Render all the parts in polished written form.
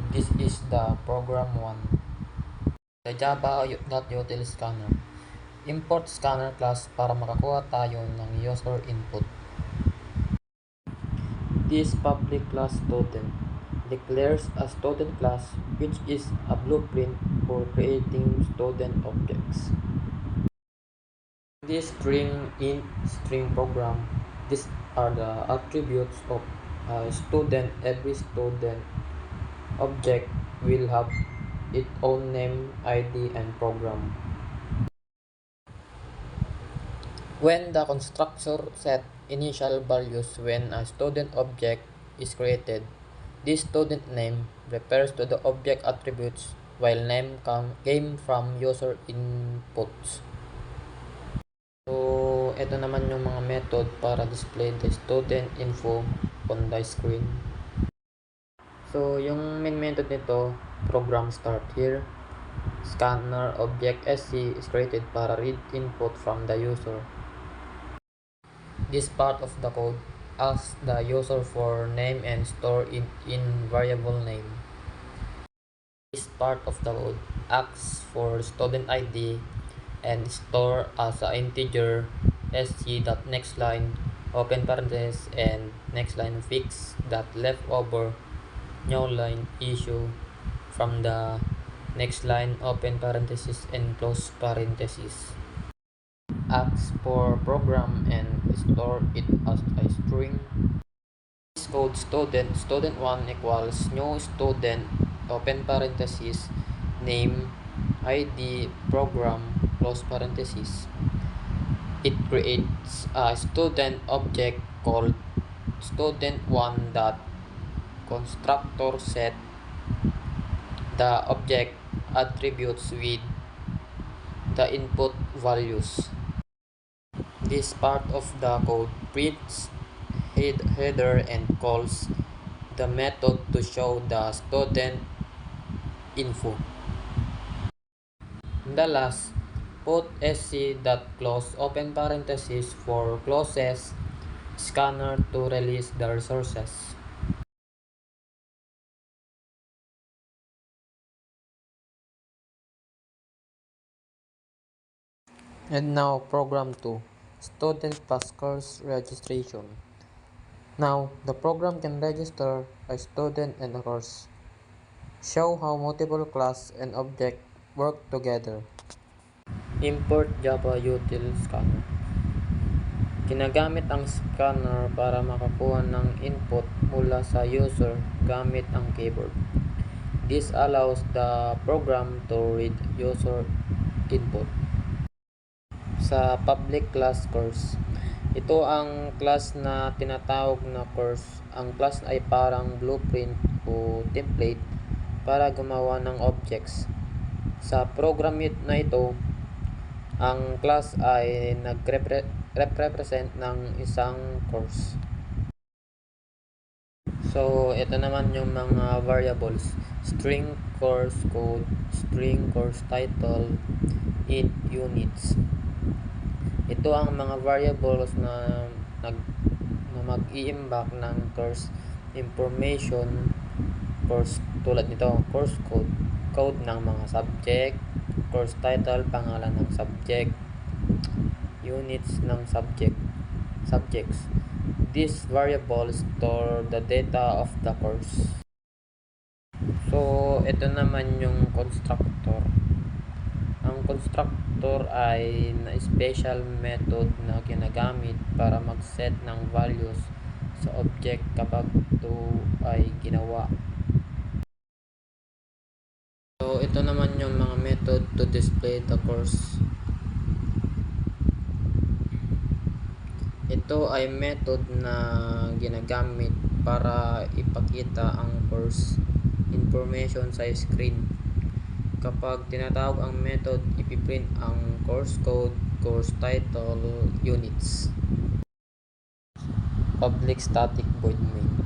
This is the program 1. The Java.util scanner. Import scanner class para makakuha tayo ng user input. This public class student declares a student class, which is a blueprint for creating student objects. This string program, these are the attributes of a student. Every student object will have its own name, ID, and program. When the constructor set initial values when a student object is created, this student name refers to the object attributes while name came from user inputs. So, ito naman yung mga method para display the student info on the screen. So, yung main method nito, program start here. Scanner object SC is created para read input from the user. This part of the code asks the user for name and store it in variable name. This part of the code asks for student ID and store as an integer sc.next line open parenthesis and next line fix that leftover new line issue from the next line open parenthesis and close parenthesis. Asks for program and store it as a string. This code student1 equals new student open parenthesis name ID program close parenthesis. It creates a student object called student1 dot constructor set the object attributes with the input values. This part of the code prints header and calls the method to show the student info. In the last, put sc.close open parenthesis for closes scanner to release the resources. And now program 2, student plus course registration. Now, the program can register a student and a course. Show how multiple class and object work together. Import Java.util scanner. Ginagamit ang scanner para makakuha ng input mula sa user gamit ang keyboard. This allows the program to read user input. Sa public class course, ito ang class na tinatawag na course. Ang class ay parang blueprint o template para gumawa ng objects. Sa program na ito, ang class ay nagre-represent ng isang course. So, ito naman yung mga variables. String course code, string course title, int units. Ito ang mga variables na mag-i-imbak ng course information, course tulad nito, course code ng mga subject, course title, pangalan ng subject, units ng subjects. These variables store the data of the course. So, ito naman yung constructor. Ang constructor ay special method na ginagamit para mag-set ng values sa object kapag ito ay ginawa. So, ito naman yung mga method to display the course. Ito ay method na ginagamit para ipakita ang course information sa screen. Kapag tinatawag ang method, ipiprint ang course code, course title, units. Public static void main.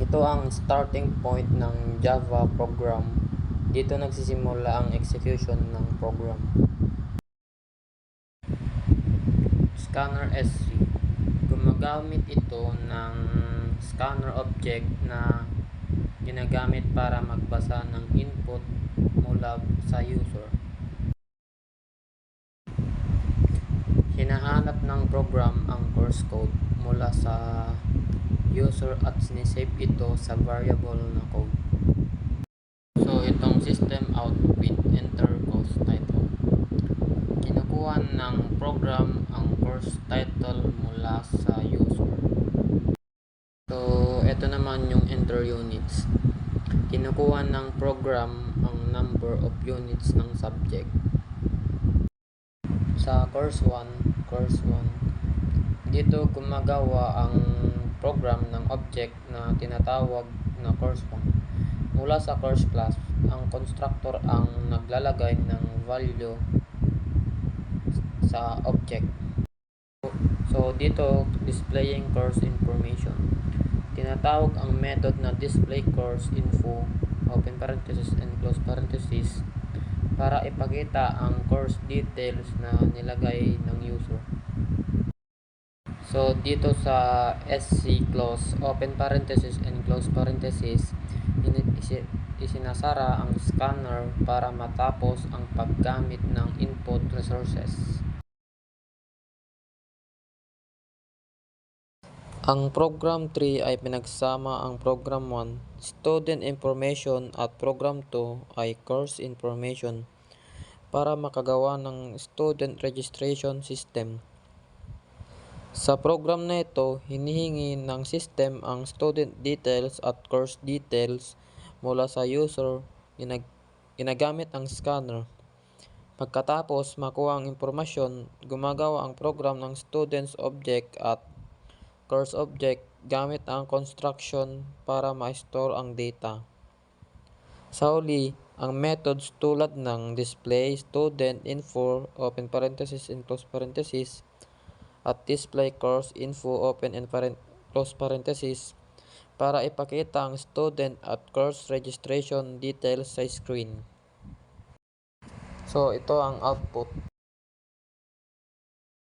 Ito ang starting point ng Java program. Dito nagsisimula ang execution ng program. Scanner SC. Gumagamit ito ng scanner object na ginagamit para magbasa ng input mula sa user. Hinahanap ng program ang course code mula sa user at sinisave ito sa variable na code. So, itong system out with enter course title. Kinukuha ng program ang course title mula sa user. So, ito naman yung enter units. Kinukuha ng program ang number of units ng subject. Sa course 1, dito gumagawa ang program ng object na tinatawag na course 1. Mula sa course class, ang constructor ang naglalagay ng value sa object. So, dito, displaying course information. Tinatawag ang method na display course info, open parenthesis and close parenthesis, para ipakita ang course details na nilagay ng user. So, dito sa SC close, open parenthesis and close parenthesis, isinasara ang scanner para matapos ang paggamit ng input resources. Ang program 3 ay pinagsama ang program 1, student information, at program 2 ay course information para makagawa ng student registration system. Sa program na ito, hinihingi ng system ang student details at course details mula sa user, ginagamit ang scanner. Pagkatapos makuha ang impormasyon, gumagawa ang program ng students object at course object gamit ang construction para ma-store ang data. Sa huli, ang methods tulad ng display student info, open parenthesis and close parenthesis, at display course info, open and close parenthesis, para ipakita ang student at course registration details sa screen. So, ito ang output.